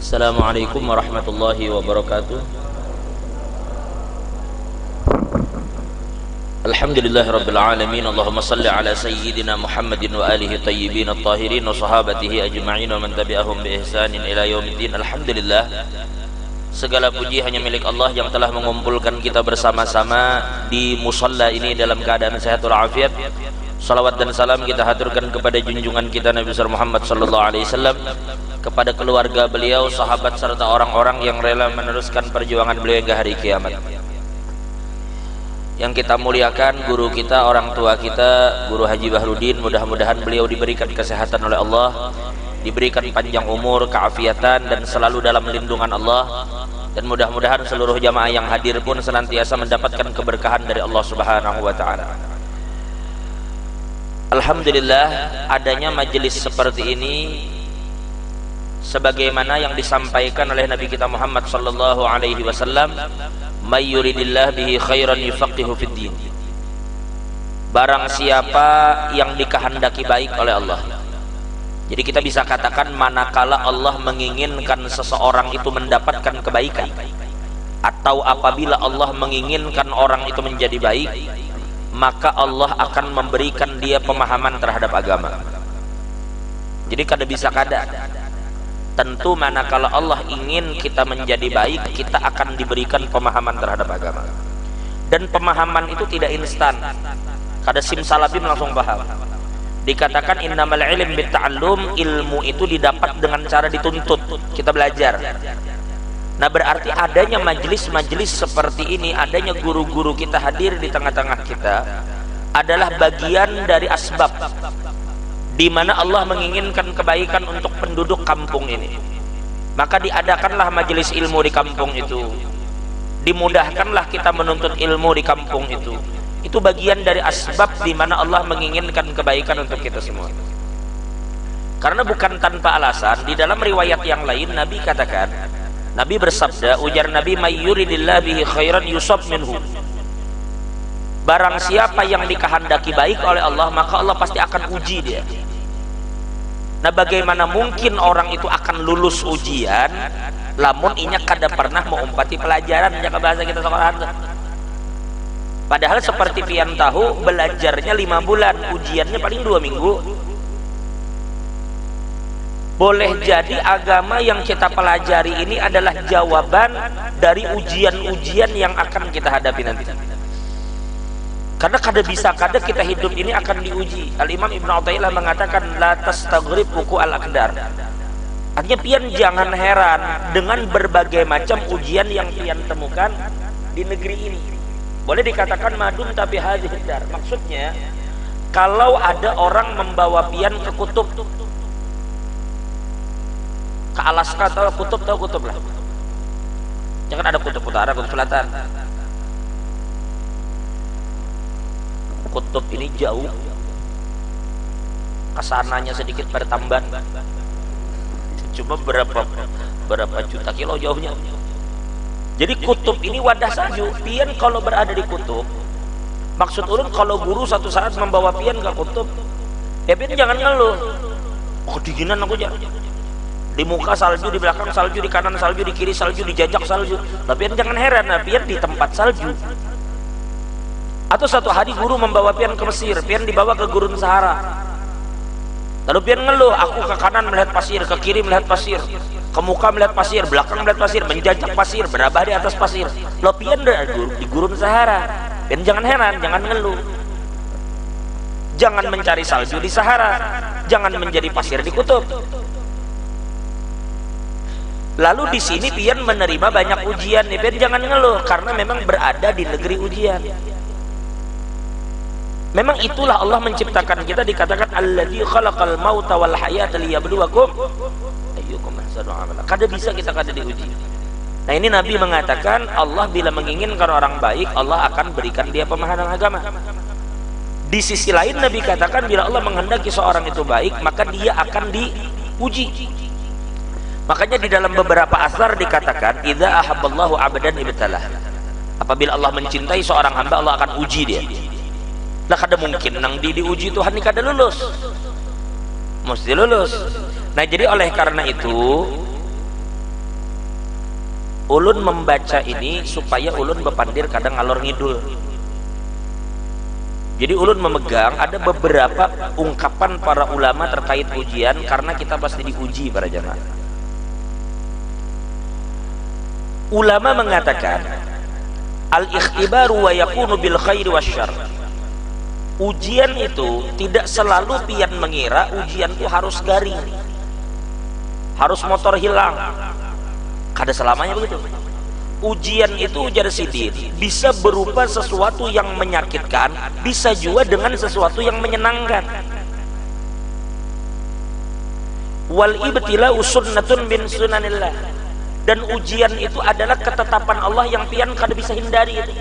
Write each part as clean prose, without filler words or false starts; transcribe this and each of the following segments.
Assalamualaikum warahmatullahi wabarakatuh. Alhamdulillahirabbil alamin. Allahumma salli ala sayyidina Muhammadin wa alihi tayyibin at-tahirin wa sahabatihi ajma'in wa man tabi'ahum bi ihsanin ila yaumiddin. Alhamdulillah, segala puji hanya milik Allah yang telah mengumpulkan kita bersama-sama di musalla ini dalam keadaan sehat walafiat. Salawat dan salam kita haturkan kepada junjungan kita Nabi besar Muhammad sallallahu alaihi wasallam, kepada keluarga beliau, sahabat serta orang-orang yang rela meneruskan perjuangan beliau hingga hari kiamat. Yang kita muliakan guru kita, orang tua kita, Guru Haji Bahrudin, mudah-mudahan beliau diberikan kesehatan oleh Allah, diberikan panjang umur, keafiatan, dan selalu dalam lindungan Allah. Dan mudah-mudahan seluruh jamaah yang hadir pun senantiasa mendapatkan keberkahan dari Allah Subhanahu wa ta'ala. Alhamdulillah, adanya majelis seperti ini sebagaimana yang disampaikan oleh Nabi kita Muhammad sallallahu alaihi wasallam, may yuridillah bihi khairan yufaqihu fid din. Barang siapa yang dikehendaki baik oleh Allah. Jadi kita bisa katakan, manakala Allah menginginkan seseorang itu mendapatkan kebaikan, atau apabila Allah menginginkan orang itu menjadi baik, maka Allah akan memberikan dia pemahaman terhadap agama. Jadi kada bisa kada, tentu manakala Allah ingin kita menjadi baik, kita akan diberikan pemahaman terhadap agama. Dan pemahaman itu tidak instan, kada simsalabim langsung paham. Dikatakan innamal ilm bitta'allum, ilmu itu didapat dengan cara dituntut, kita belajar. Nah, berarti adanya majelis-majelis seperti ini, adanya guru-guru kita hadir di tengah-tengah kita adalah bagian dari asbab di mana Allah menginginkan kebaikan untuk penduduk kampung ini. Maka diadakanlah majelis ilmu di kampung itu, dimudahkanlah kita menuntut ilmu di kampung itu. Itu bagian dari asbab di mana Allah menginginkan kebaikan untuk kita semua. Karena bukan tanpa alasan, di dalam riwayat yang lain Nabi katakan, Nabi bersabda, ujar Nabi, may yuridillah bihi khairan yusab minhu. Barang siapa yang dikehendaki baik oleh Allah, maka Allah pasti akan uji dia. Nah, bagaimana mungkin orang itu akan lulus ujian lamun inya kada pernah mengumpati pelajaran, jaga bahasa kita sekolah. Padahal seperti pian tahu, belajarnya 5 bulan, ujiannya paling 2 minggu. Boleh jadi agama yang kita pelajari ini adalah jawaban dari ujian-ujian yang akan kita hadapi nanti. Karena kada bisa kada kita hidup ini akan diuji. Al-Imam Ibnu Athaillah mengatakan, la tastaghrib wuku al-aqdar. Artinya pian jangan heran dengan berbagai macam ujian yang pian temukan di negeri ini. Boleh dikatakan madum tapi hadhihi dar. Maksudnya, kalau ada orang membawa pian ke kutub, ke Alaska, tahu kutub lah. Jangan ada kutub utara, kutub selatan. Kutub ini jauh, kesananya sedikit bertambah, cuma berapa juta kilo jauhnya. Jadi kutub ini wadah salju. Pian kalau berada di kutub, maksud ulun kalau guru satu saat membawa pian ke kutub, ya pian jangan ngeluh, kedinginan aku jangan. Di muka salju, di belakang salju, di kanan salju, di kiri salju, dijajak salju. Tapi jangan heran, pian di tempat salju. Atau satu hari guru membawa pian ke Mesir, pian dibawa ke gurun Sahara. Lalu pian ngeluh, aku ke kanan melihat pasir, ke kiri melihat pasir, ke muka melihat pasir, belakang melihat pasir, menjajak pasir, berabah di atas pasir. Lalu pian di gurun Sahara. Pian jangan heran, jangan ngeluh. Jangan mencari salju di Sahara, jangan menjadi pasir di kutub. Lalu di sini pian menerima banyak ujian, pian jangan ngeluh karena memang berada di negeri ujian. Memang itulah Allah menciptakan kita, dikatakan alladzi khalaqal mauta wal hayata liyabluwakum ayyukum ahsanu amala. Kada bisa kita kada diuji. Nah, ini Nabi mengatakan Allah bila menginginkan orang baik, Allah akan berikan dia pemahaman agama. Di sisi lain Nabi katakan bila Allah menghendaki seorang itu baik, maka dia akan diuji. Makanya di dalam beberapa asar dikatakan, idza ahabballahu 'abdan ibtalah. Apabila Allah mencintai seorang hamba, Allah akan uji dia. Lah kada mungkin nang diuji Tuhan ini kada lulus. Mesti lulus. Nah, jadi oleh karena itu ulun membaca ini supaya ulun bepandir kadang ngalor ngidul. Jadi ulun memegang ada beberapa ungkapan para ulama terkait ujian karena kita pasti diuji para jamaah. Ulama mengatakan al-ikhtibaru wa yakunu bil khairi wasyarr. Ujian itu tidak selalu pian mengira ujian itu harus garing, harus motor hilang. Kada selamanya begitu. Ujian itu ujar sidin bisa berupa sesuatu yang menyakitkan, bisa juga dengan sesuatu yang menyenangkan. Wal ibtila'u sunnatun min sunanillah. Dan ujian itu adalah ketetapan Allah yang pian kada bisa hindari itu.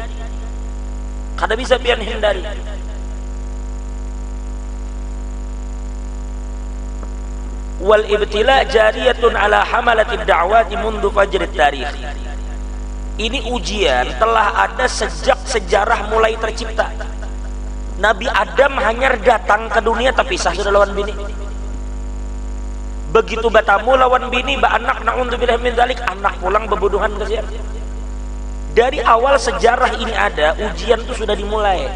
Kada bisa pian hindari. Wal ibtila' jariyatun ala hamalati da'wati mundu fajrit tarikh. Ini ujian telah ada sejak sejarah mulai tercipta. Nabi Adam hanya datang ke dunia tapi sah sudah lawan bini. Begitu batamu lawan bini, ba anak na'udzubillah min dzalik, anak pulang bebuduhan kesian. Dari awal sejarah ini ada, ujian itu sudah dimulai.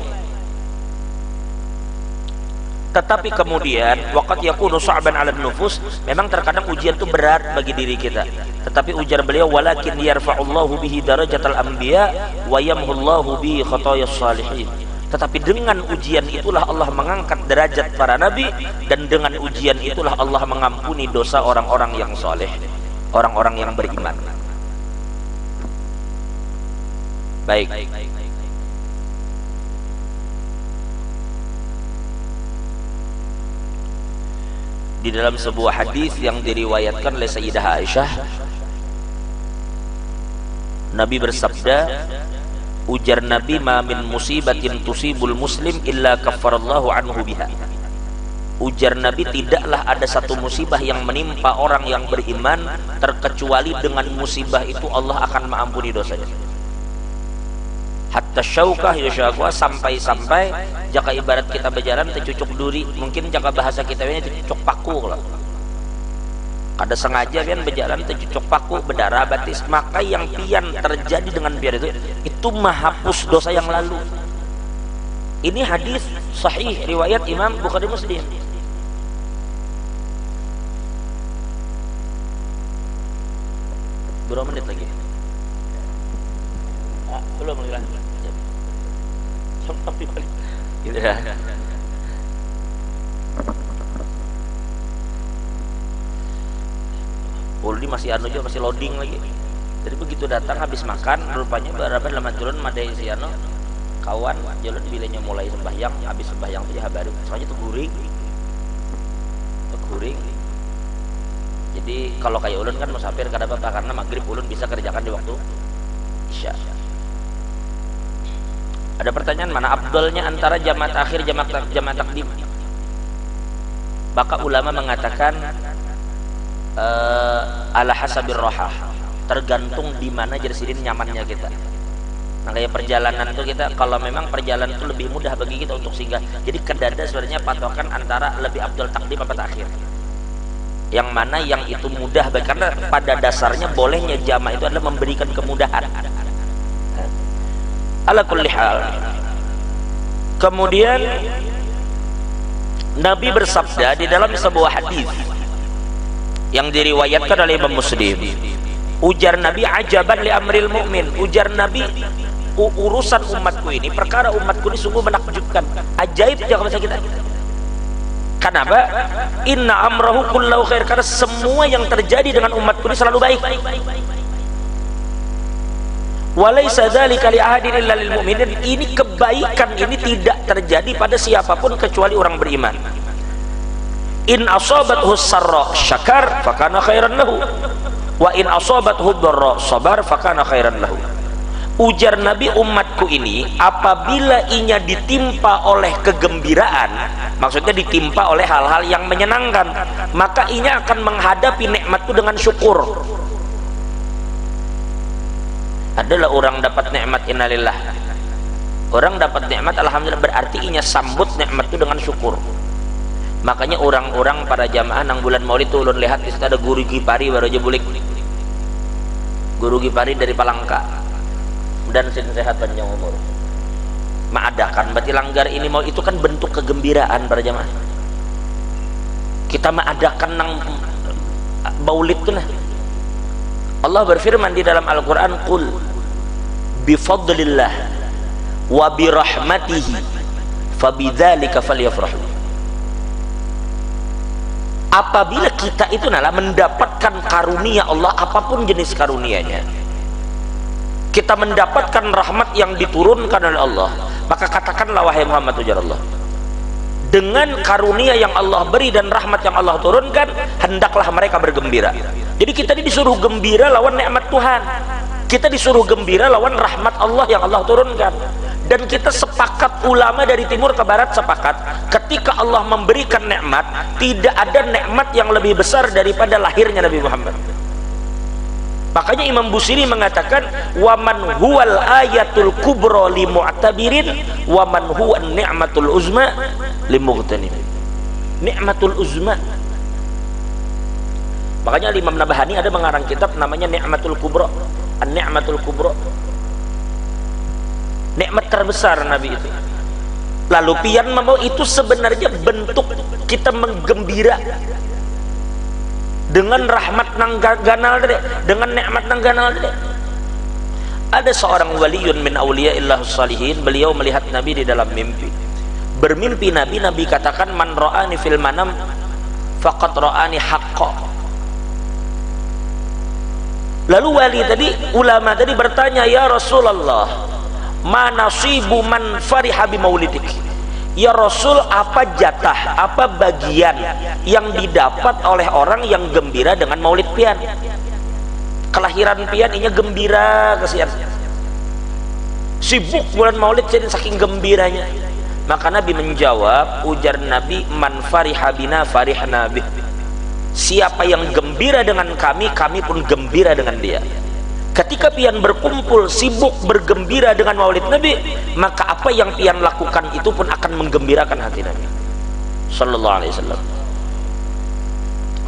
Tetapi kemudian waqad yakunu sa'ban 'ala nufus, memang terkadang ujian itu berat bagi diri kita. Tetapi ujar beliau walakin yarfa'ullahu bihi darajatal anbiya wa yamhullahu bihi khatayas salihin. Tetapi dengan ujian itulah Allah mengangkat derajat para nabi, dan dengan ujian itulah Allah mengampuni dosa orang-orang yang soleh, orang-orang yang beriman. Baik. Di dalam sebuah hadis yang diriwayatkan oleh Sayyidah Aisyah, Nabi bersabda, ujar Nabi, ma min musibatin tusibul muslim illa kaffarallahu anhu biha. Ujar Nabi, tidaklah ada satu musibah yang menimpa orang yang beriman terkecuali dengan musibah itu Allah akan mengampuni dosanya. Hatta syaukah yusyakwa, sampai-sampai jika ibarat kita berjalan tercucuk duri, mungkin jika bahasa kita ini tercucuk paku lah. Kada sengaja pian berjalan tercucuk paku, berdarah batis, maka yang pian terjadi dengan biar itu menghapus dosa yang lalu. Ini hadis sahih riwayat Imam Bukhari Muslim. Berapa menit lagi? Belum lagi. Sampai balik. Gitu ya. Uldi masih anu juga, masih loading lagi. Jadi begitu datang habis makan, rupanya berapa lama turun madai siano kawan jalan bilanya mulai sembahyang, habis sembahyang saja baru. Soalnya tuh guring. Jadi kalau kayak ulun kan musafir kada apa-apa karena maghrib ulun bisa kerjakan di waktu isya. Ada pertanyaan, mana afdalnya antara jamaat akhir jamaat takdim? Maka ulama mengatakan ala hasabir rohah, tergantung di mana jersidin nyamannya kita. Nah kayak perjalanan itu kita, kalau memang perjalanan itu lebih mudah bagi kita untuk singgah, jadi kedada sebenarnya patokan antara lebih afdal takdim apa takhir. Yang mana yang itu mudah, karena pada dasarnya bolehnya jamaah itu adalah memberikan kemudahan. Ala kulli hal. Kemudian Nabi bersabda di dalam sebuah hadis yang diriwayatkan oleh Imam Muslim, ujar Nabi, ajaban li amril mu'min. Ujar Nabi, urusan umatku ini, perkara umatku ini sungguh menakjubkan, ajaib jangan bahasa kita. Kenapa? Inna amrahu kullahu khair, karena semua yang terjadi dengan umatku ini selalu baik. Walaysa dzalika li ahadin illa lil mu'minin. Ini kebaikan ini tidak terjadi pada siapapun kecuali orang beriman. In asabathu sarra syakar fakana khairan lahu wa in asabathu dharra sabar fakana khairan lahu. Ujar Nabi, umatku ini apabila inya ditimpa oleh kegembiraan, maksudnya ditimpa oleh hal-hal yang menyenangkan, maka inya akan menghadapi nikmat itu dengan syukur. Adalah orang dapat nikmat innalillah, orang dapat nikmat alhamdulillah, berarti inya sambut nikmat itu dengan syukur. Makanya orang-orang para jamaah nang bulan maulid itu ulun lihat di situ ada guru gipari baru aja bulik Guru Gipari dari Palangka, dan sehat panjang umur. Ma'adakan berarti langgar ini mau, itu kan bentuk kegembiraan para jamaah. Kita ma'adakan nang maulid tuh nah. Allah berfirman di dalam Al-Quran, qul bifadlillah wa birahmatihi fabidzalika falyafrahu. Apabila kita itu adalah mendapatkan karunia Allah, apapun jenis karunianya, kita mendapatkan rahmat yang diturunkan oleh Allah, maka katakanlah wahai Muhammad ujar Allah, dengan karunia yang Allah beri dan rahmat yang Allah turunkan, hendaklah mereka bergembira. Jadi kita disuruh gembira lawan nikmat Tuhan, kita disuruh gembira lawan rahmat Allah yang Allah turunkan. Dan kita sepakat, ulama dari timur ke barat sepakat, ketika Allah memberikan nikmat, tidak ada nikmat yang lebih besar daripada lahirnya Nabi Muhammad. Makanya Imam Busiri mengatakan, waman huwal ayatul kubro li mu'tabirin waman huwa ni'matul uzma li mughtanim. Ni'matul uzma. Makanya Imam Nabhani ada mengarang kitab namanya Ni'matul Kubro, An-Ni'matul Kubro, nikmat terbesar Nabi itu. Lalu pian mau itu sebenarnya bentuk kita menggembira dengan rahmat nang ganal deh, dengan nikmat nang ganal deh. Ada seorang waliyun min awliyaillah salihin, beliau melihat Nabi di dalam mimpi. Bermimpi Nabi katakan, man ra'ani fil manam faqad ra'ani haqqa. Lalu wali tadi, ulama tadi bertanya, ya Rasulullah, ma nasibu man fariha bi maulidik. Ya Rasul, apa jatah, apa bagian yang didapat oleh orang yang gembira dengan maulid pian? Kelahiran pian inya gembira kesian, sibuk bulan maulid jadi saking gembiranya. Maka Nabi menjawab, ujar Nabi, man fariha bina farihna bih. Siapa yang gembira dengan kami, kami pun gembira dengan dia. Ketika pian berkumpul sibuk bergembira dengan maulid Nabi, maka apa yang pian lakukan itu pun akan menggembirakan hati Nabi sallallahu alaihi wasallam.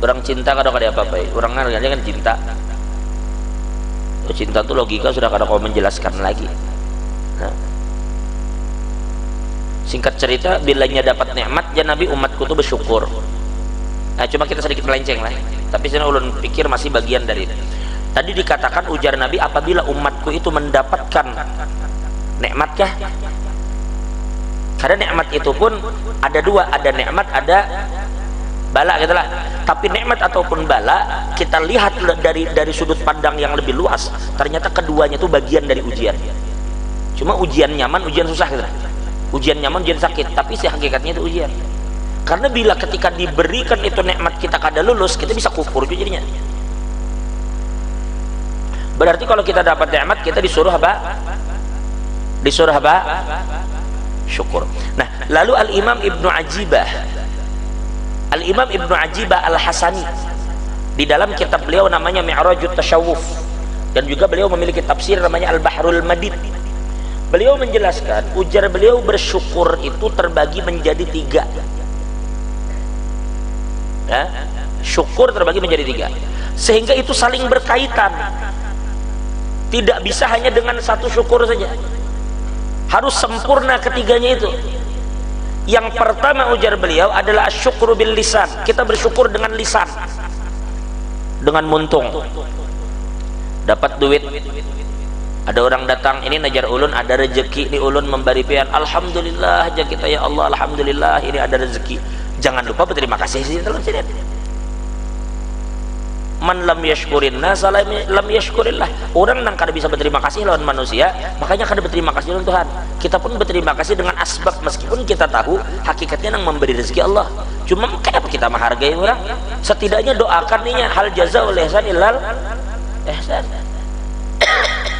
Orang cinta kadang ada apa-apa, orang harganya kan cinta. Cinta itu logika sudah kadang kau menjelaskan lagi. Nah, singkat cerita, bilanya dapat nikmat ya Nabi, umatku tuh bersyukur. Nah, cuma kita sedikit melenceng lah, tapi saya ulun pikir masih bagian dari itu. Tadi dikatakan ujar Nabi, apabila umatku itu mendapatkan nikmatkah? Karena nikmat itu pun ada dua, ada nikmat, ada bala gitulah. Tapi nikmat ataupun bala kita lihat dari sudut pandang yang lebih luas, ternyata keduanya itu bagian dari ujian. Cuma ujian nyaman, ujian susah gitu. Ujian nyaman, ujian sakit, tapi si hakikatnya itu ujian. Karena bila ketika diberikan itu nikmat kita kada lulus, kita bisa kufur jadinya. Berarti kalau kita dapat nikmat, kita disuruh apa? Disuruh apa? Syukur. Nah, lalu Al-Imam Ibnu Ajibah, Al-Imam Ibnu Ajibah Al-Hasani, di dalam kitab beliau namanya Mi'rajut Tasyawuf, dan juga beliau memiliki tafsir namanya Al-Bahrul Madid. Beliau menjelaskan, ujar beliau, bersyukur itu terbagi menjadi tiga. Ya, syukur terbagi menjadi tiga, sehingga itu saling berkaitan. Tidak bisa hanya dengan satu syukur saja, harus sempurna ketiganya itu. Yang pertama ujar beliau adalah asyukru bil lisan, kita bersyukur dengan lisan, dengan muntung. Dapat duit, ada orang datang, ini najar ulun ada rezeki di ulun memberi pian, alhamdulillah aja kita, ya Allah alhamdulillah ini ada rezeki. Jangan lupa berterima kasih sini dalam sini. Man lam yashkurin nas lam yashkurillah. Orang yang kada bisa berterima kasih lawan manusia, makanya kada berterima kasih lawan Tuhan. Kita pun berterima kasih dengan asbab, meskipun kita tahu hakikatnya yang memberi rezeki Allah. Cuma kayak apa kita menghargai orang? Setidaknya doakan ninya, hal jaza oleh ihsan illal ihsan.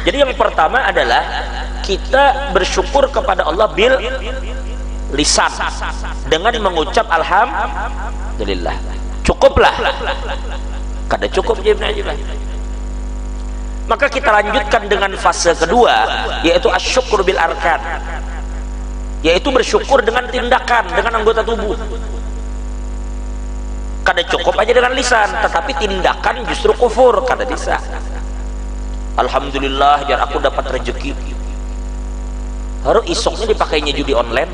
Jadi yang pertama adalah kita bersyukur kepada Allah bil lisan, dengan mengucap alhamdulillah. Cukuplah, kada cukup aja. Maka kita lanjutkan dengan fase kedua, yaitu asyukur bil arkan, yaitu bersyukur dengan tindakan, dengan anggota tubuh. Kada cukup aja dengan lisan, tetapi tindakan justru kufur, kada bisa. Alhamdulillah biar aku dapat rezeki. Baru isoknya dipakainya judi online.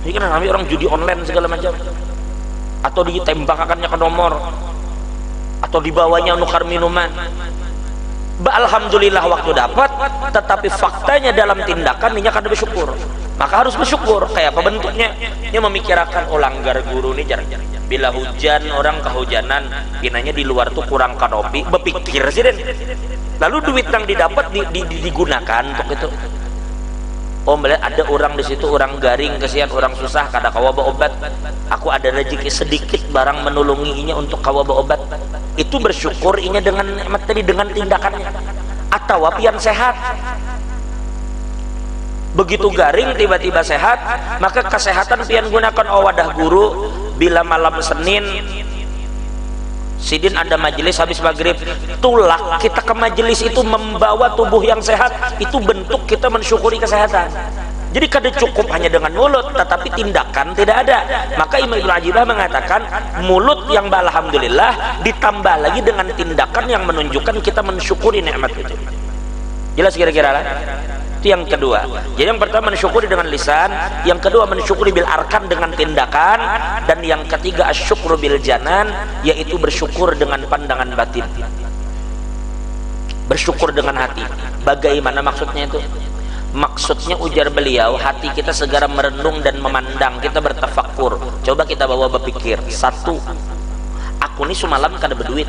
Ini kan namanya orang judi online segala macam. Atau ditembakakannya ke nomor, atau dibawanya nukar minuman. Alhamdulillah waktu dapat, tetapi faktanya dalam tindakan ini kada bersyukur. Maka harus bersyukur. Kayak apa bentuknya? Dia memikirkan, oh langgar guru ini jarang. Bila hujan orang kehujanan, pinanya di luar tuh kurang kanopi, berpikir sih den. Lalu duit yang didapat digunakan untuk itu. Oh melihat ada orang di situ, orang garing, kesian orang susah, kada kawa obat. Aku ada rezeki sedikit barang menolonginya untuk kawa obat. Itu bersyukur inya dengan nikmat tadi, dengan tindakannya. Atau pian sehat. Begitu garing tiba-tiba sehat, maka kesehatan pian gunakan wadah guru. Bila malam Senin Sidin ada majelis habis maghrib, tulak kita ke majelis itu membawa tubuh yang sehat, itu bentuk kita mensyukuri kesehatan. Jadi kada cukup hanya dengan mulut, tetapi tindakan tidak ada. Maka Imam Ibnu Ajibah mengatakan mulut yang alhamdulillah ditambah lagi dengan tindakan yang menunjukkan kita mensyukuri nikmat itu. Jelas kira-kira lah? Itu yang kedua. Jadi yang pertama mensyukuri dengan lisan, yang kedua mensyukuri bil arkan dengan tindakan, dan yang ketiga asyukru bil janan, yaitu bersyukur dengan pandangan batin. Bersyukur dengan hati. Bagaimana maksudnya itu? Maksudnya ujar beliau, hati kita segera merenung dan memandang, kita bertafakkur. Coba kita bawa berpikir. Satu, aku ini semalam kada berduit.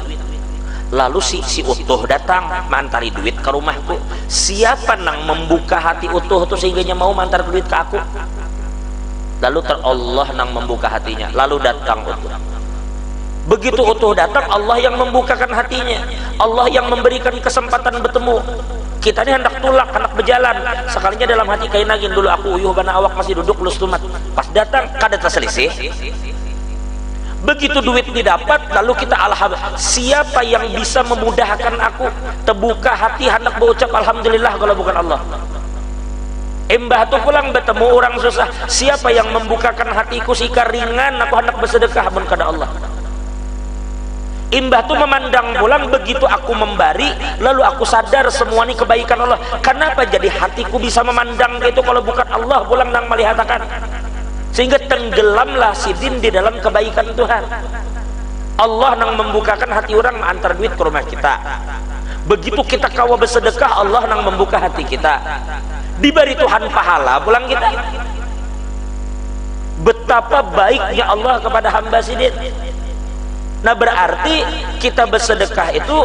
Lalu si Utuh datang mantari duit ke rumahku. Siapa nang membuka hati Utuh itu sehingga mau mantar duit ke aku? Lalu Allah nang membuka hatinya. Lalu datang Utuh. Begitu Utuh datang, Allah yang membukakan hatinya. Allah yang memberikan kesempatan bertemu. Kita ini hendak tulak, hendak berjalan. Sekalinya dalam hati kain nagin dulu aku uyuh bana awak masih duduk lus tumat. Pas datang kada terselisih. Begitu duit didapat, lalu kita alhamdulillah. Siapa yang bisa memudahkan aku? Terbuka hati hendak berucap alhamdulillah kalau bukan Allah. Embah tu pulang bertemu orang susah. Siapa yang membukakan hatiku sikar ringan aku hendak bersedekah mun kada Allah. Imbah tu memandang pulang, begitu aku memberi, lalu aku sadar semua ini kebaikan Allah. Kenapa jadi hatiku bisa memandang itu kalau bukan Allah pulang nang melihatkan? Sehingga tenggelamlah Sidin di dalam kebaikan Tuhan. Allah nang membukakan hati orang antar duit ke rumah kita. Begitu kita kawa bersedekah, Allah nang membuka hati kita. Diberi Tuhan pahala pulang kita. Betapa baiknya Allah kepada hamba Sidin. Nah berarti kita bersedekah itu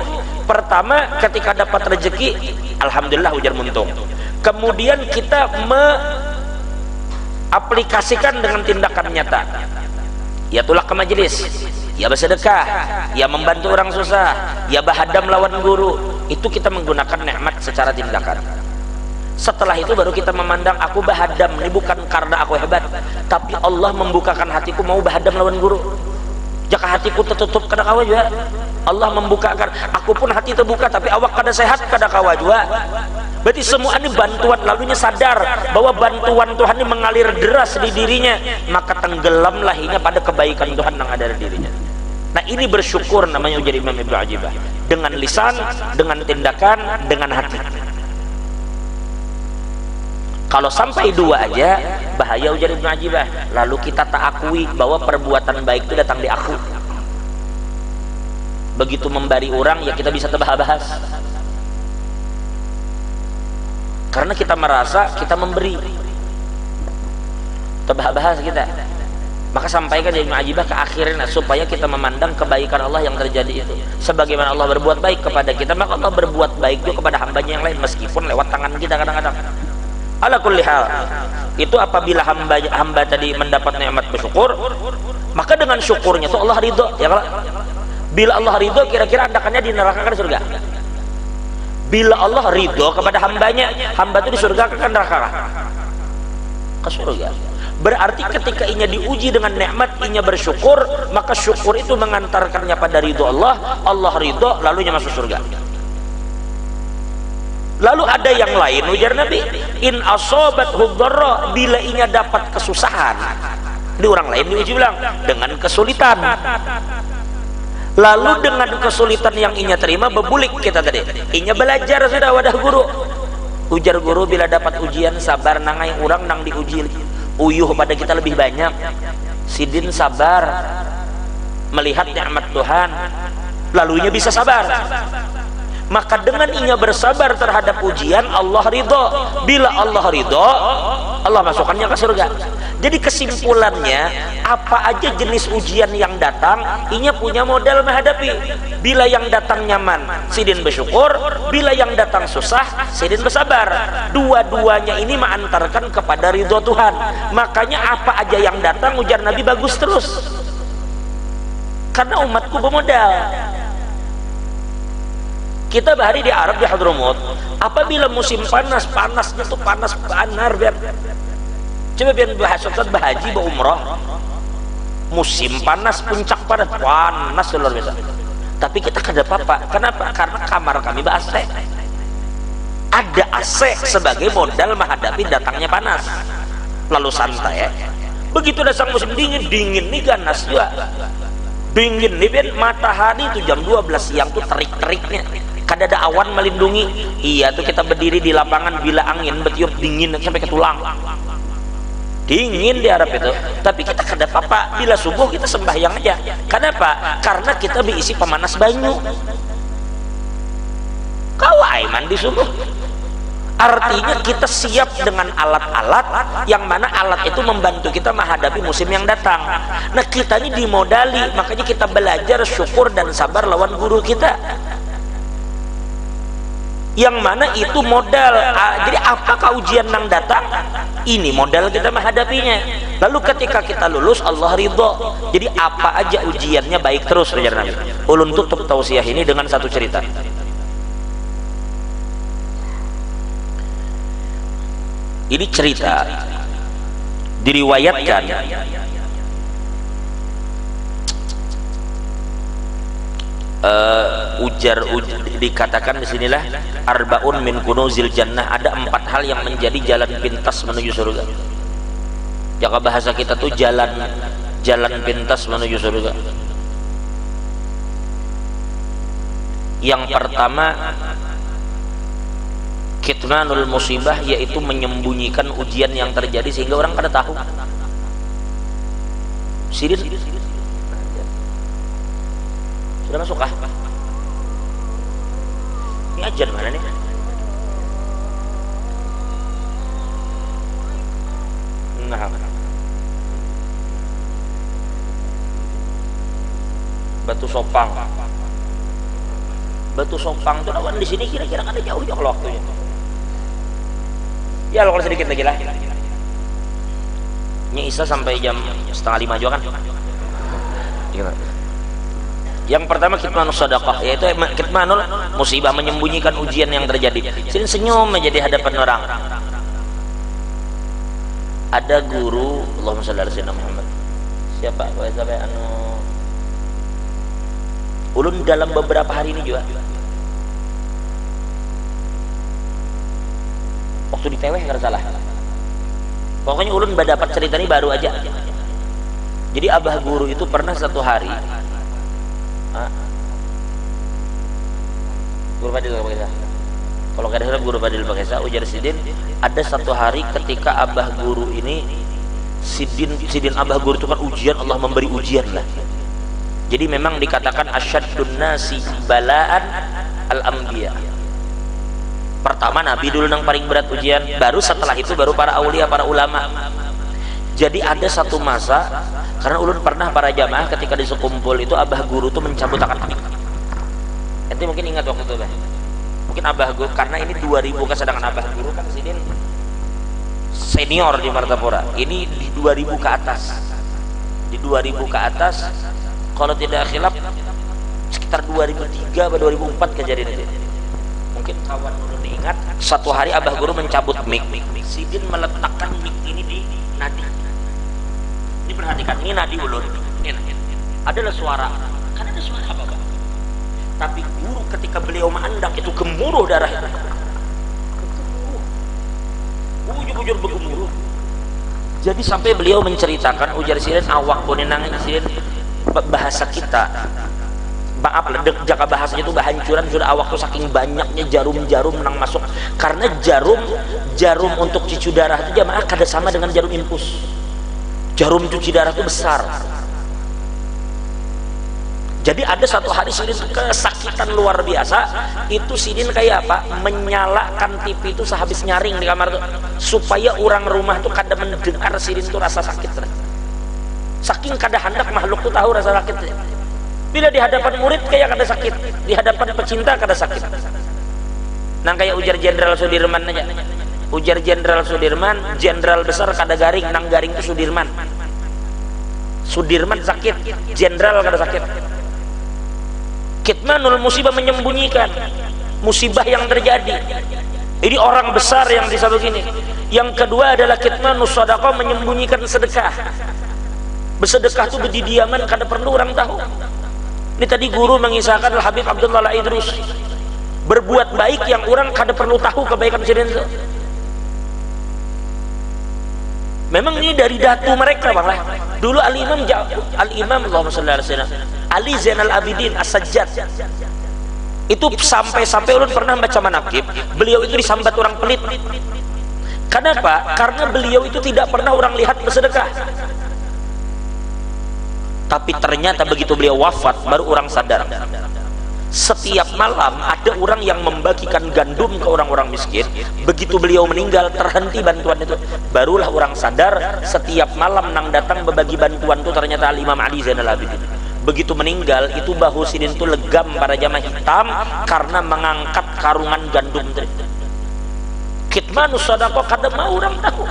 pertama ketika dapat rezeki, alhamdulillah ujar muntung. Kemudian kita aplikasikan dengan tindakan nyata, ya tulak ke majelis, ya bersedekah, ya membantu orang susah, ya bahadam lawan guru. Itu kita menggunakan nikmat secara tindakan. Setelah itu baru kita memandang aku bahadam ini bukan karena aku hebat, tapi Allah membukakan hatiku mau bahadam lawan guru. Jika hatiku tertutup kada kawa juga, Allah membukakan. Aku pun hati terbuka tapi awak kada sehat kada kawa juga. Berarti semua ini bantuan, lalunya sadar bahwa bantuan Tuhan ini mengalir deras di dirinya, maka tenggelamlah inya pada kebaikan Tuhan yang ada di dirinya. Nah ini bersyukur namanya ujar Imam Ibnu Ajibah, dengan lisan, dengan tindakan, dengan hati. Kalau sampai dua aja bahaya ujar Ibnu Ajibah. Lalu kita tak akui bahwa perbuatan baik itu datang di aku. Begitu memberi orang ya kita bisa terbahas-bahas. Karena kita merasa kita memberi, terbahas kita. Maka sampaikan Ibnu Ajibah ke akhirnya supaya kita memandang kebaikan Allah yang terjadi itu. Sebagaimana Allah berbuat baik kepada kita, maka Allah berbuat baik juga kepada hambanya yang lain meskipun lewat tangan kita kadang-kadang. Ala kulli hal, itu apabila hamba tadi mendapat nikmat bersyukur, maka dengan syukurnya itu Allah ridho. Ya kalau bila Allah ridho, kira-kira andakannya di neraka kan surga. Bila Allah ridho kepada hambanya, hamba itu di surga kan neraka? Ke surga. Berarti ketika inya diuji dengan nikmat, inya bersyukur, maka syukur itu mengantarkannya pada ridho Allah. Allah ridho, lalu inya masuk surga. Lalu ada yang lain ujar Nabi, in asobathu dharra, bila inya dapat kesusahan. Di orang lain diuji bilang dengan kesulitan. Lalu dengan kesulitan yang inya terima, bebulik kita tadi. Inya belajar sudah wadah guru. Ujar guru, bila dapat ujian sabar nangai orang nang diuji uyuh pada kita lebih banyak. Sidin sabar melihat nikmat Tuhan, lalunya bisa sabar. Maka dengan inya bersabar terhadap ujian, Allah ridho. Bila Allah ridho, Allah masukkannya ke surga. Jadi kesimpulannya, apa aja jenis ujian yang datang, inya punya modal menghadapi. Bila yang datang nyaman, sidin bersyukur. Bila yang datang susah, sidin bersabar. Dua-duanya ini mengantarkan kepada ridho Tuhan. Makanya apa aja yang datang, ujar Nabi, bagus terus. Karena umatku bermodal. Kita bahari di Arab, di Hadramut, apabila musim panas, panasnya tuh panas banar, biar coba biar bahas Ustaz bahaji umroh, musim panas, puncak panas luar biasa. Tapi kita kada apa-apa. Kenapa? Karena kamar kami AC. Ada AC sebagai modal menghadapi datangnya panas. Lalu santai ya. Begitu datang musim dingin, dingin nih ganas juga. Dingin nih biar matahari itu jam 12 siang tuh terik-teriknya. Kada ada awan melindungi. Iya tuh kita berdiri di lapangan, bila angin bertiup dingin sampai ke tulang. Dingin di Arab itu. Tapi kita kada apa-apa. Bila subuh kita sembahyang aja. Kenapa? Karena kita diisi pemanas banyu. Kawai mandi subuh. Artinya kita siap dengan alat-alat yang mana alat itu membantu kita menghadapi musim yang datang. Nah kita ini dimodali, makanya kita belajar syukur dan sabar lawan guru kita. Yang mana itu modal. Jadi apakah ujian yang datang? Ini modal kita menghadapinya. Lalu ketika kita lulus, Allah ridho. Jadi apa aja ujiannya baik terus. Nabi ulun tutup tausiah ini dengan satu cerita. Ini cerita diriwayatkan dikatakan di sinilah arbaun min kunuzil jannah, ada 4 hal yang menjadi jalan pintas menuju surga. Jika bahasa kita tuh jalan pintas menuju surga. Yang pertama, kitmanul musibah, yaitu menyembunyikan ujian yang terjadi sehingga orang kada tahu. Sidin sudah masuk kah? Ini ajan mana nih? Nah, Batu Sopang tuh lawan di sini kira-kira kan ada jauh kalau waktunya. Ya kalau sedikit lagi lah. Ini Isa sampai jam 4:30 juga kan? Yang pertama kitmanul sadaqah, yaitu kitmanul musibah, menyembunyikan ujian yang terjadi. Sini senyum aja di hadapan orang. Ada guru, Allahumma shalli ala sayyidina Muhammad. Siapa? Sampai ulun dalam beberapa hari ini juga. Waktu di TW nggak salah. Pokoknya ulun dapat cerita ini baru aja. Jadi abah guru itu pernah satu hari, Guru Fadil Pakesa. Kalau kada salah Guru Fadil Pakesa, ujar Sidin, ada satu hari ketika abah guru ini, Sidin abah guru itu kan ujian, Allah memberi ujian lah. Jadi memang dikatakan asyaddun nasi balaan al-anbiya. Pertama Nabi dulu yang paling berat ujian, baru setelah itu baru para aulia, para ulama. Jadi ada satu masa, karena ulun pernah para jamaah ketika di sekumpul itu abah guru itu mencabut tangan kami. Nanti mungkin ingat waktu itu, mungkin abah guru, karena ini 2000 kan, sedangkan abah guru kan Sidin senior di Martapura. Ini di 2000 ke atas. Di 2000 ke atas, kalau tidak khilaf sekitar 2003 atau 2004 kejadian itu. Mungkin kawan ulun ingat, satu hari abah guru mencabut mic. Sidin meletakkan mic ini di nadi. Ini perhatikan, ini nadi ulun. Ini adalah suara. Kan ada suara apa, Pak? Tapi guru ketika beliau mandang itu gemuruh darah itu. Bujur-bujur bergemuruh. Jadi sampai beliau menceritakan, ujar Sidin awak pun nangis Sidin, bahasa kita maaf ledek jaka bahasanya itu hancuran sudah awak tuh saking banyaknya jarum-jarum nang masuk, karena jarum untuk cuci darah itu jamaah kada sama dengan jarum infus. Jarum cuci darah itu besar. Jadi ada satu hari Sidin kesakitan luar biasa. Itu Sidin kayak apa? Menyalakan TV itu sehabis nyaring di kamar tuh, supaya orang rumah tuh kada mendengar Sidin tuh rasa sakit. Saking kada hendak makhluk tuh tahu rasa sakit. Bila di hadapan murid kayak kada sakit, di hadapan pecinta kada sakit. Nang kayak ujar Jenderal Sudirman aja. Ujar Jenderal Sudirman, jenderal besar kada garing, nang garing itu Sudirman. Sudirman sakit, jenderal kada sakit. Kitmanul musibah, menyembunyikan musibah yang terjadi. Ini orang besar yang di satu sini. Yang kedua adalah kitmanus shadaqah, menyembunyikan sedekah. Bersedekah itu berdiaman, kada perlu orang tahu. Ini tadi guru mengisahkan Habib Abdullah Idrus, berbuat baik yang orang kada perlu tahu kebaikan Sidin itu. Memang ini dari datu mereka bang lah. Dulu Al-Imam Allahumma shalli alaihi wasallam Ali Zainal Abidin As-Sajjad itu sampai ulun pernah baca manaqib, beliau itu disambat orang pelit. Kenapa? Karena beliau itu tidak pernah orang lihat bersedekah. Tapi ternyata begitu beliau wafat baru orang sadar. Setiap malam ada orang yang membagikan gandum ke orang-orang miskin. Begitu beliau meninggal terhenti bantuan itu. Barulah orang sadar setiap malam nang datang berbagi bantuan itu ternyata Al-Imam Ali Zainal Abidin. Begitu meninggal itu bahu Sidin itu legam para jamaah hitam karena mengangkat karungan gandum itu. Kitmanus shadaqah kada mau orang tahu.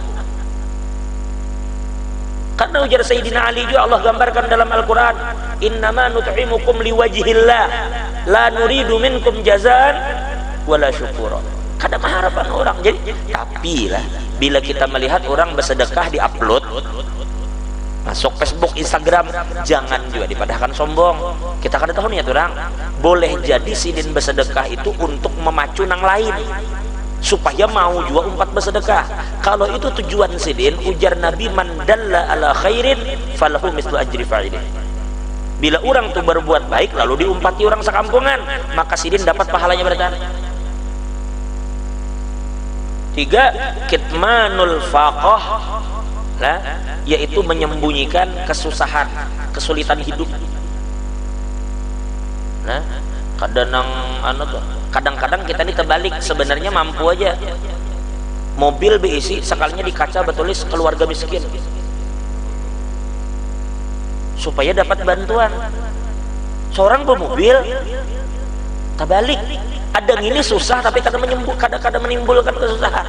Karena ujar Sayyidina Ali juga Allah gambarkan dalam Al-Quran, innama nut'imukum liwajhillah la nuridu minkum jazaan wala syukura. Kada harapan orang. Jadi tapi lah bila kita melihat orang bersedekah di-upload masuk Facebook, Instagram, jangan juga dipadahkan sombong. Kita kada tahu niat orang. Boleh jadi Sidin bersedekah itu untuk memacu nang lain supaya mau juga umpat bersedekah. Kalau itu tujuan Sidin, ujar Nabi, man dalla ala khairin falahu mislu ajri fa'ilih. Bila orang tuh berbuat baik lalu diumpati orang sekampungan, maka Sidin dapat pahalanya bertahan. 3. Kitmanul faqah, nah, yaitu menyembunyikan kesusahan, kesulitan hidup. Nah, kadang-kadang kita ini terbalik, sebenarnya mampu aja mobil berisi sekalinya di kaca bertulis keluarga miskin supaya dapat bantuan. Seorang bermobil terbalik, ada yang ini susah tapi kadang-kadang menimbulkan kesusahan.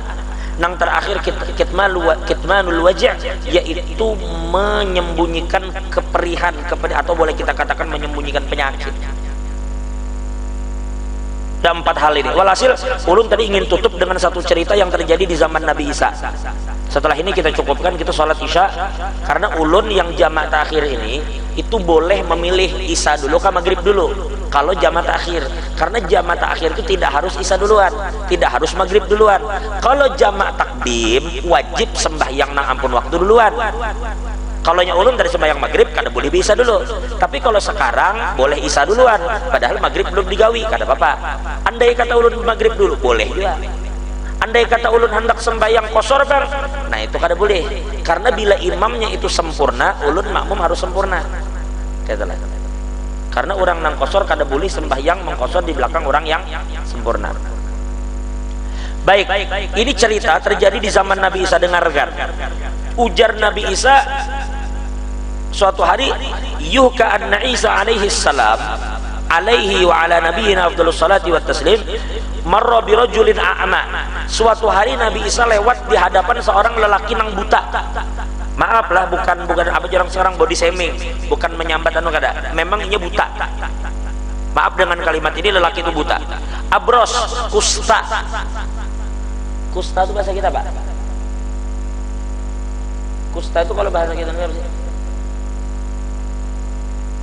Nang terakhir kitmanul wajah, yaitu menyembunyikan keperihan, atau boleh kita katakan menyembunyikan penyakit. Ada 4 hal ini. Walhasil ulun tadi ingin tutup dengan satu cerita yang terjadi di zaman Nabi Isa. Setelah ini kita cukupkan, kita sholat isya, karena ulun yang jamaah takhir ini itu boleh memilih isya dulu ke maghrib dulu kalau jamaah takhir, karena jamaah takhir itu tidak harus isya duluan, tidak harus maghrib duluan. Kalau jamaah takdim wajib sembahyang nang ampun waktu duluan. Kalau nya ulun dari sembahyang maghrib kada boleh bisa dulu. Tapi kalau sekarang boleh isya duluan, padahal maghrib belum digawi, kada apa-apa. Andai kata ulun maghrib dulu boleh juga. Andai kata ulun hendak sembahyang kosor bang, nah itu kada boleh. Karena bila imamnya itu sempurna, ulun makmum harus sempurna. Katalah. Karena orang nang kosor kada boleh sembahyang mengkosor di belakang orang yang sempurna. Baik, ini cerita terjadi di zaman Nabi Isa. Dengarkan. Ujar Nabi Isa, suatu hari yuhka anna Isa alaihi salam alaihi wa ala nabiyina afdhalus salati wat taslim marra bi rajulin a'ma. Suatu hari Nabi Isa lewat di hadapan seorang lelaki nang buta. Maaf lah, bukan apa orang sekarang body shaming, bukan menyambat anu kada. Memang ini buta. Maaf dengan kalimat ini, lelaki itu buta. Abros, kusta. Kusta itu bahasa kita, Pak. Kusta itu kalau bahasa kita apa sih?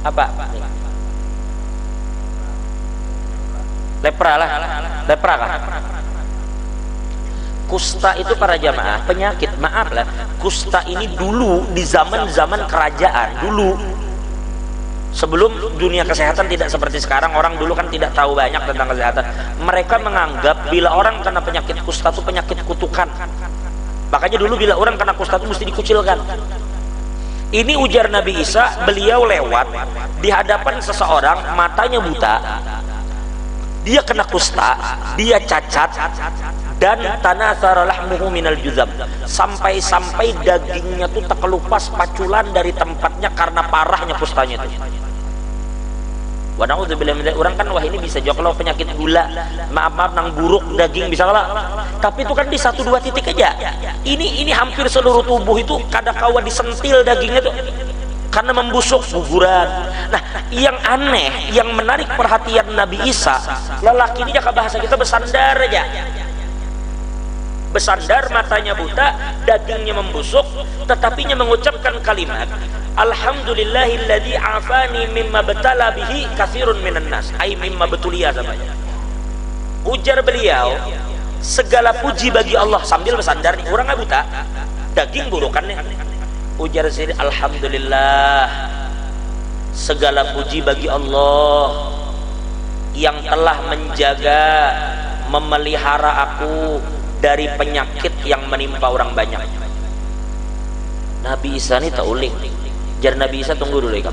Apa? Lepra lah. Lepra kan? Kusta itu para jamaah penyakit. Maaf lah, kusta ini dulu di zaman kerajaan dulu Sebelum dunia kesehatan tidak seperti sekarang, orang dulu kan tidak tahu banyak tentang kesehatan. Mereka menganggap bila orang kena penyakit kusta itu penyakit kutukan. Makanya dulu bila orang kena kusta itu mesti dikucilkan. Ini ujar Nabi Isa, beliau lewat di hadapan seseorang, matanya buta, dia kena kusta, dia cacat, dan tanathara lahmuhu minal juzam, sampai-sampai dagingnya tuh terkelupas paculan dari tempatnya karena parahnya kustanya itu. Orang kan wah ini bisa juga kalau penyakit gula, maaf nang buruk daging bisa lah, tapi itu kan di 1-2 titik aja. Ini hampir seluruh tubuh itu kadakawa disentil dagingnya tuh karena membusuk guguran. Nah, yang aneh, yang menarik perhatian Nabi Isa, lelaki ini jaka bahasa kita bersandar aja, bersandar, matanya buta, dagingnya membusuk, tetapinya mengucapkan kalimat alhamdulillahilladzi afani mimma betala bihi katsirun minan nas, ai mimma betulia namanya. Ujar beliau, segala puji bagi Allah, sambil bersandar nih, orang nggak buta, daging burukannya. Ujar sini, alhamdulillah, segala puji bagi Allah yang telah menjaga, memelihara aku dari penyakit yang menimpa orang banyak. Nabi Isa ini tak uling. Jar Nabi Isa tunggu dulu ikam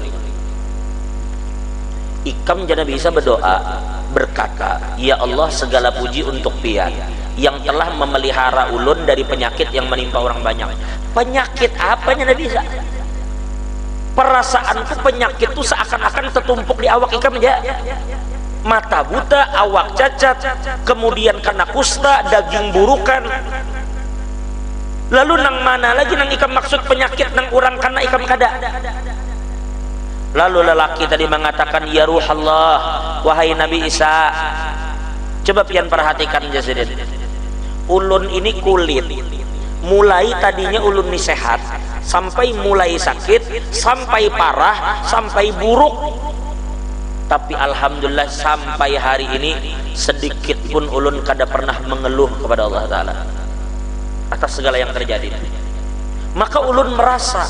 jar Nabi Isa berdoa, berkata, ya Allah, segala puji untuk pian yang telah memelihara ulun dari penyakit yang menimpa orang banyak. Penyakit apanya Nabi Isa? Perasaanku penyakit itu seakan-akan tertumpuk di awak ikam aja. Mata buta, awak cacat, kemudian kena kusta, daging burukan. Lalu nang mana lagi nang ikam maksud penyakit nang orang karena ikam kada? Lalu lelaki tadi mengatakan, ya Ruhallah, wahai Nabi Isa, coba pian perhatikan jasidin, ulun ini kulit, mulai tadinya ulun ini sehat, sampai mulai sakit, sampai parah, sampai buruk. Tapi alhamdulillah sampai hari ini sedikit pun ulun kada pernah mengeluh kepada Allah Ta'ala atas segala yang terjadi. Maka ulun merasa,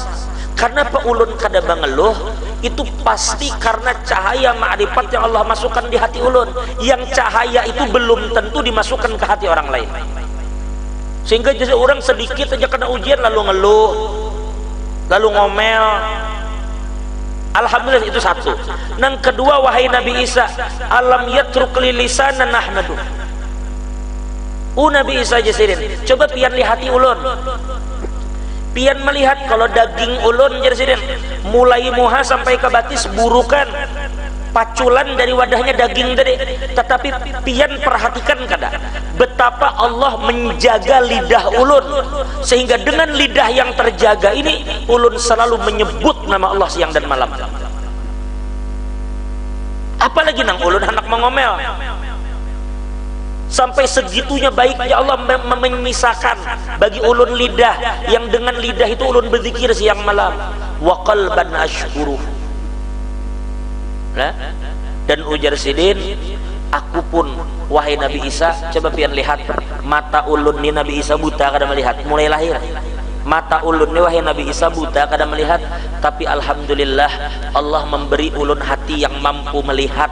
kenapa ulun kada mengeluh, itu pasti karena cahaya ma'rifat yang Allah masukkan di hati ulun, yang cahaya itu belum tentu dimasukkan ke hati orang lain, sehingga jadi orang sedikit aja kena ujian lalu ngeluh, lalu ngomel. Alhamdulillah, itu satu. Yang kedua, wahai Nabi Isa, alam yatruk li lisanan nahmadu. Nabi Isa jasirin, coba pian lihati ulun, pian melihat kalau daging ulun jasirin mulai muha sampai ke batis burukan, paculan dari wadahnya daging tadi. Tetapi pian perhatikan kada betapa Allah menjaga lidah ulun, sehingga dengan lidah yang terjaga ini ulun selalu menyebut nama Allah siang dan malam. Apalagi nang ulun hendak mengomel, sampai segitunya baiknya Allah memisahkan bagi ulun lidah yang dengan lidah itu ulun berzikir siang malam. Wa qalban ashkuruh. Nah, dan ujar sidin, aku pun wahai Nabi Isa, coba pian lihat mata ulun ni Nabi Isa buta kada melihat mulai lahir. Mata ulun ni wahai Nabi Isa buta kada melihat, tapi alhamdulillah Allah memberi ulun hati yang mampu melihat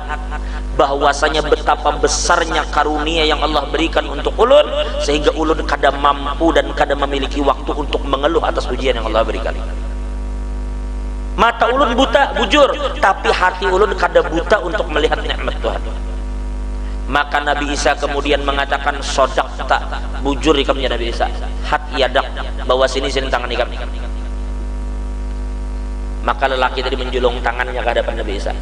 bahwasanya betapa besarnya karunia yang Allah berikan untuk ulun, sehingga ulun kada mampu dan kada memiliki waktu untuk mengeluh atas ujian yang Allah berikan. Mata ulun buta, bujur, tapi hati ulun kada buta untuk melihat nikmat Tuhan. Maka Nabi Isa kemudian mengatakan, sodakta, bujur ikamnya Nabi Isa, hat yadak, bawa sini tangan ikam. Maka lelaki tadi menjulung tangannya ke hadapan Nabi Isa.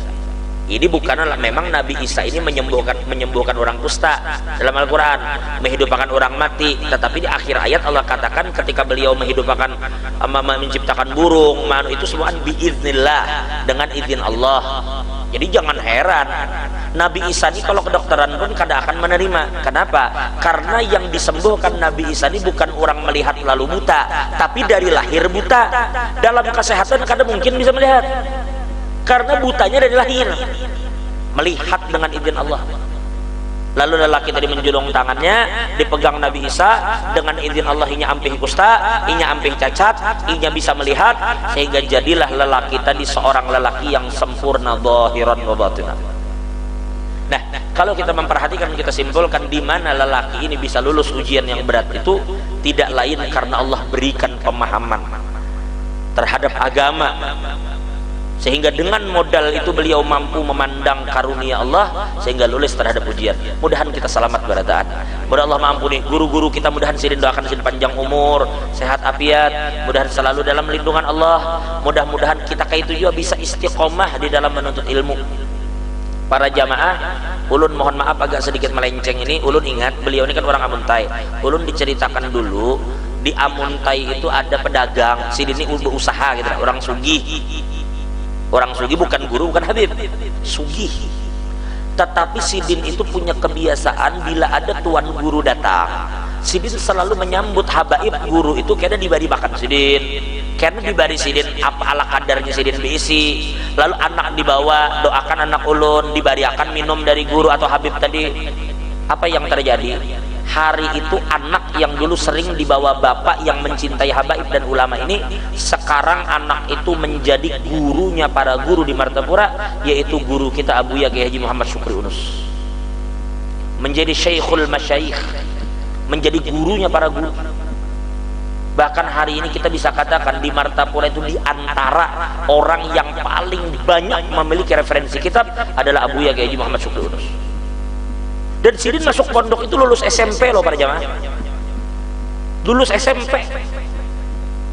Ini bukanlah, memang Nabi Isa ini menyembuhkan orang kusta dalam Al-Quran, menghidupkan orang mati. Tetapi di akhir ayat Allah katakan ketika beliau menghidupkan, menciptakan burung, itu semua biiznillah, dengan izin Allah. Jadi jangan heran, Nabi Isa ini kalau kedokteran pun kada akan menerima. Kenapa? Karena yang disembuhkan Nabi Isa ini bukan orang melihat lalu buta, tapi dari lahir buta. Dalam kesehatan kada mungkin bisa melihat, karena butanya dari lahir, melihat dengan izin Allah. Lalu lelaki tadi menjulung tangannya, dipegang Nabi Isa, dengan izin Allah inya ampih kusta, inya ampih cacat, inya bisa melihat, sehingga jadilah lelaki tadi seorang lelaki yang sempurna zahiran wa batinan. Nah, kalau kita memperhatikan, kita simpulkan di mana lelaki ini bisa lulus ujian yang berat itu tidak lain karena Allah berikan pemahaman terhadap agama, sehingga dengan modal itu beliau mampu memandang karunia Allah sehingga lulus terhadap ujian. Mudahan kita selamat berataan. Mudah Allah mengampuni guru-guru kita, mudahan sidin doakan sidin panjang umur, sehat afiat, mudahan selalu dalam lindungan Allah. Mudah-mudahan kita kayak itu juga bisa istiqomah di dalam menuntut ilmu. Para jamaah, ulun mohon maaf agak sedikit melenceng ini. Ulun ingat beliau ini kan orang Amuntai. Ulun diceritakan dulu di Amuntai itu ada pedagang, sidin ini berusaha gitu, orang sugih. Orang sugih bukan guru, bukan habib, sugih. Tetapi sidin itu punya kebiasaan bila ada tuan guru datang, sidin selalu menyambut habaib guru itu karena diberi makan sidin, karena diberi sidin apa ala kadarnya sidin diisi. Lalu anak dibawa, doakan anak ulun, diberiakan minum dari guru atau habib tadi. Apa yang terjadi? Hari itu anak yang dulu sering dibawa bapak yang mencintai habaib dan ulama ini, sekarang anak itu menjadi gurunya para guru di Martapura, yaitu guru kita Abuya Kiai Haji Muhammad Syukri Unus, menjadi Syekhul Masyayikh, menjadi gurunya para guru. Bahkan hari ini kita bisa katakan di Martapura itu di antara orang yang paling banyak memiliki referensi kitab adalah Abuya Kiai Haji Muhammad Syukri Unus. Dan sidin masuk pondok itu lulus SMP loh para jamaah, lulus SMP.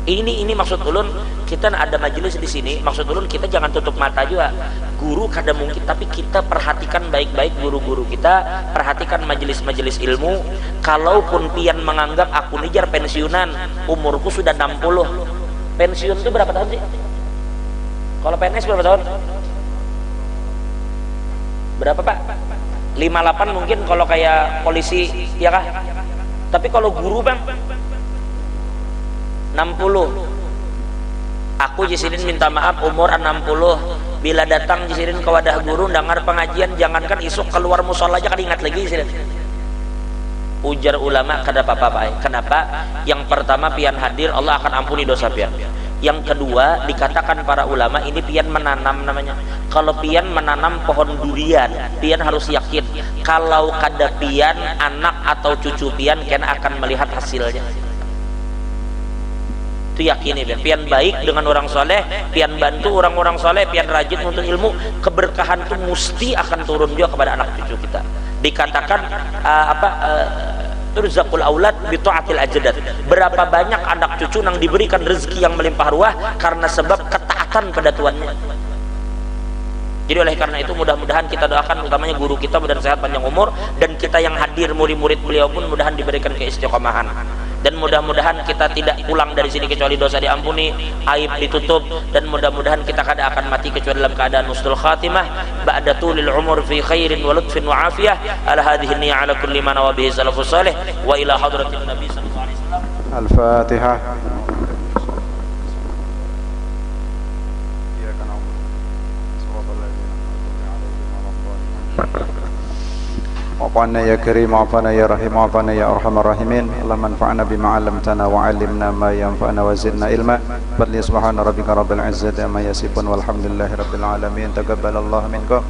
Ini maksud ulun, kita ada majelis di sini, maksud ulun kita jangan tutup mata juga. Guru kadang mungkin, tapi kita perhatikan baik-baik guru-guru kita, perhatikan majelis-majelis ilmu. Kalaupun pian menganggap aku nijar pensiunan, umurku sudah 60. Pensiun itu berapa tahun sih? Kalau PNS berapa tahun? Berapa Pak? 58 mungkin kalau kayak polisi, ya kah? Tapi kalau guru Bang 60. Aku jisidin minta maaf umur 60. Bila datang jisidin ke wadah guru dengar pengajian, jangankan isuk keluar musola aja kan ingat lagi jisidin. Ujar ulama kada apa-apa. Kenapa? Yang pertama pian hadir Allah akan ampuni dosa pian. Yang kedua dikatakan para ulama ini pian menanam namanya. Kalau pian menanam pohon durian, pian harus yakin kalau kada pian anak atau cucu pian akan melihat hasilnya. Itu yakin ya, pian baik dengan orang soleh, pian bantu orang-orang soleh, pian rajin untuk ilmu, keberkahan itu mesti akan turun juga kepada anak cucu kita. Dikatakan turzaqul aulad bi ta'atil ajdad. Berapa banyak anak cucu yang diberikan rezeki yang melimpah ruah karena sebab ketaatan pada tuannya. Jadi oleh karena itu mudah-mudahan kita doakan utamanya guru kita mudah sehat panjang umur, dan kita yang hadir murid-murid beliau pun mudahan diberikan keistiqomahan. Dan mudah-mudahan kita tidak pulang dari sini kecuali dosa diampuni, aib ditutup, dan mudah-mudahan kita kada akan mati kecuali dalam keadaan husnul khatimah ba'da tulil umur fi khairin wa lutfin wa afiyah. Ala hadhihi niyya ala kulli man wa bihi salafus salih wa ila hadratin nabi sallallahu alaihi wasallam. Al-Fatihah. وعفنا يا كريم وعفنا يا رحيم وعفنا يا أرحم الراحمين اللهم انفعنا بما علمتنا وعلمنا ما ينفعنا وزدنا علما بل سبحان ربك رب العزة عما يصفون والحمد لله رب العالمين تقبل الله منكم